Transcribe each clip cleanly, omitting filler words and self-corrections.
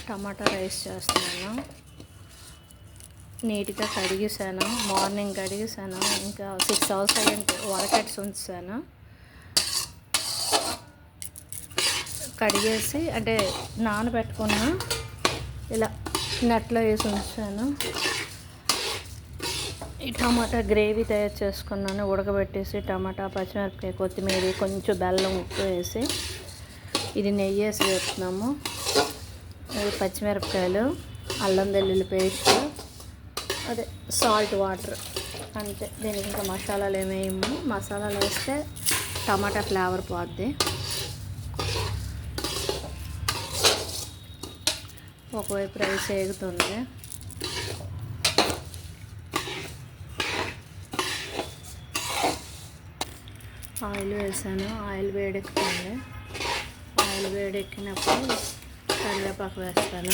టమాటా rice చేస్తున్నాను. నీట్గా కడిగేసాను, morning కడిగేసాను. ఇంకా 6 hours అయ్యింది వరకట్స్ ఉంచాను. కడిగేసి అంటే నానబెట్టుకున్నా ఇలా నెట్లో వేసి ఉంచాను. ఈ టమాటా గ్రేవీ తయారు చేసుకున్నాను. ఉడకబెట్టేసి టమాటా, పచ్చిమిరపకాయ, కొత్తిమీర, కొంచెం బెల్లం, ఉప్పు వేసి ఇది నెయ్యి వేసి వేస్తున్నాము. పచ్చిమిరపకాయలు, అల్లం వెల్లుల్లి పేస్ట్, అదే సాల్ట్, వాటర్, అంతే. దీనికి ఇంకా మసాలాలు ఏమేయము. మసాలాలు వేస్తే టమాటా ఫ్లేవర్ పోద్ది. ఒకవైపు రైస్ వేగుతుంది. ఆయిల్ వేసాను. ఆయిల్ వేడెక్కుతుంది. ఆయిల్ వేడెక్కినప్పుడు కరివేపాకు వేస్తాను.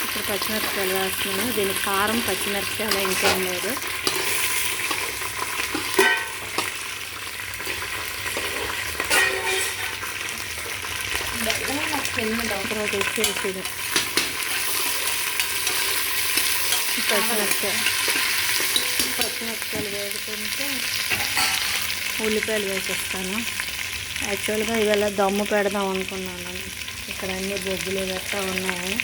ఇప్పుడు పచ్చిమిరపకాయలు వేస్తున్నాను. దీనికి కారం, పచ్చిమిరపకాయలు ఇంకేం లేదు. తర్వాత వచ్చేసి పచ్చిమిరపకాయలు వేగుతుంటే ఉల్లిపాయలు వేసేస్తాను. యాక్చువల్గా ఇవాళ దమ్ము పెడదాం అనుకున్నాను. ఇక్కడ అన్ని బొగ్గులు గట్టా ఉన్నాయి.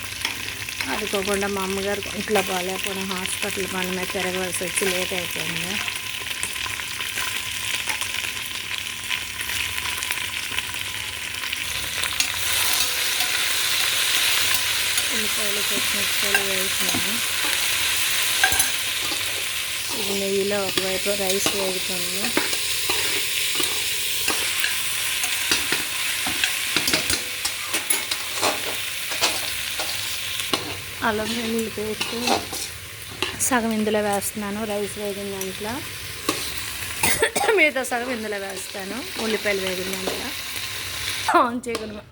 అనుకోకుండా మా అమ్మగారు ఇంట్లో బాగాలేకుండా హాస్పిటల్ పని మీద తిరగవలసి వచ్చి లేట్ అయిపోయింది. ఉల్లిపాయలు, పచ్చిమిరపకాయలు వేసాను. ఇది నెయ్యిలో ఒకవైపు రైస్ వేగుతుంది. అల్లం వెల్లుల్లి పేస్ట్ సగం ఇందులో వేస్తున్నాను. రైస్ వేగిన దాంట్లో మిగతా సగం ఇందులో వేస్తాను. ఉల్లిపాయలు వేగిన దాంట్లో ఆన్ చేయకుండా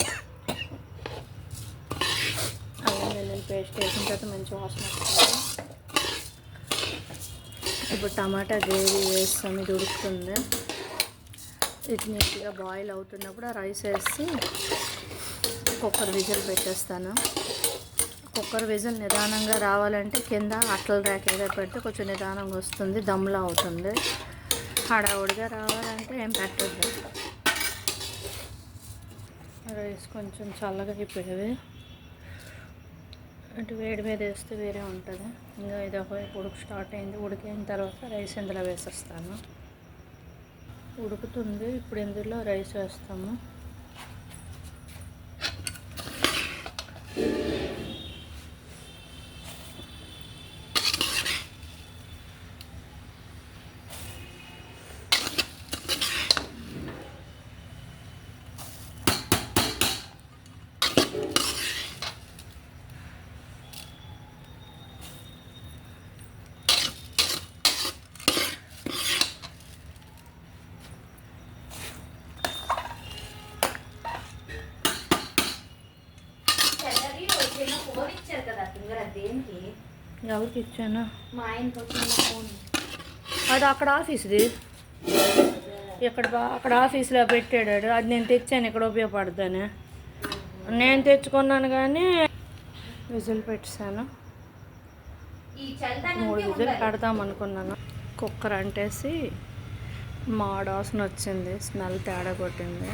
అల్లం వెల్లుల్లి పేస్ట్ వేసిన తర్వాత మంచి వాసన వస్తుంది. ఇప్పుడు టమాటా గ్రేవీ వేస్తాం. ఇది ఉడుకుతుంది. ఇది నీట్గా బాయిల్ అవుతున్నప్పుడు ఆ రైస్ వేసి కుక్కర్ విజిల్ పెట్టేస్తాను. కుక్కర్ విజిల్ నిదానంగా రావాలంటే కింద అట్ల ర్యాక్ ఏదో పెడితే కొంచెం నిదానంగా వస్తుంది, దమ్లా అవుతుంది. హడావుడిగా రావాలంటే ఏం పెట్టద్దు. రైస్ కొంచెం చల్లగా అయిపోయేది. అంటే వేడి మీద వేస్తే వేరే ఉంటుంది. ఇంకా ఇది ఒకవైపు ఉడుకు స్టార్ట్ అయింది. ఉడికిన తర్వాత రైస్ ఇందులో వేసేస్తాను. ఉడుకుతుంది. ఇప్పుడు ఇందులో రైస్ వేస్తాము. ఎవరికి ఇచ్చాను? మా ఆయనకి ఫోన్. అది అక్కడ ఆఫీస్ది. అక్కడ ఆఫీస్లో పెట్టాడు. అది నేను తెచ్చాను, ఇక్కడ ఉపయోగపడుతుందని. నేను తెచ్చుకున్నాను కానీ విజిల్ పెట్టాను. 3 విజిల్ పెడదాం అనుకున్నాను. కుక్కర్ అంటేసి మాడాసన వచ్చింది. స్మెల్ తేడా కొట్టింది.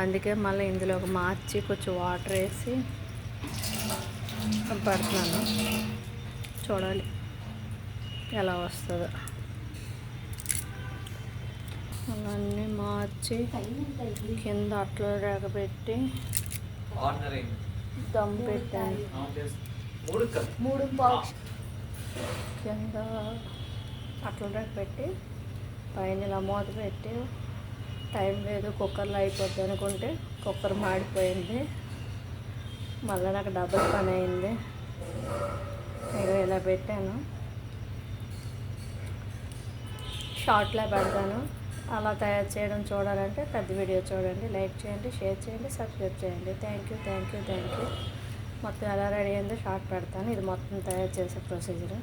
అందుకే మళ్ళీ ఇందులోకి మార్చి కొంచెం వాటర్ వేసి పెడుతున్నాను. చూడాలి ఎలా వస్తుందో. అవన్నీ మార్చి కింద అట్లా రేగబెట్టి దమ్ పెట్టాను. కింద అట్లా రేగబెట్టి పైన ఇలా మూత పెట్టి టైం లేదు, కుక్కర్లో అయిపోద్ది అనుకుంటే కుక్కర్ మాడిపోయింది. మళ్ళీ నాకు డబుల్ పని అయింది. ఇలా పెట్టాను. షార్ట్లో పెడతాను. అలా తయారు చేయడం చూడాలంటే పెద్ద వీడియో చూడండి. లైక్ చేయండి, షేర్ చేయండి, సబ్స్క్రైబ్ చేయండి. Thank you. మొత్తం ఎలా రెడీ అయిందో షార్ట్ పెడతాను. ఇది మొత్తం తయారు చేసే ప్రొసీజర్.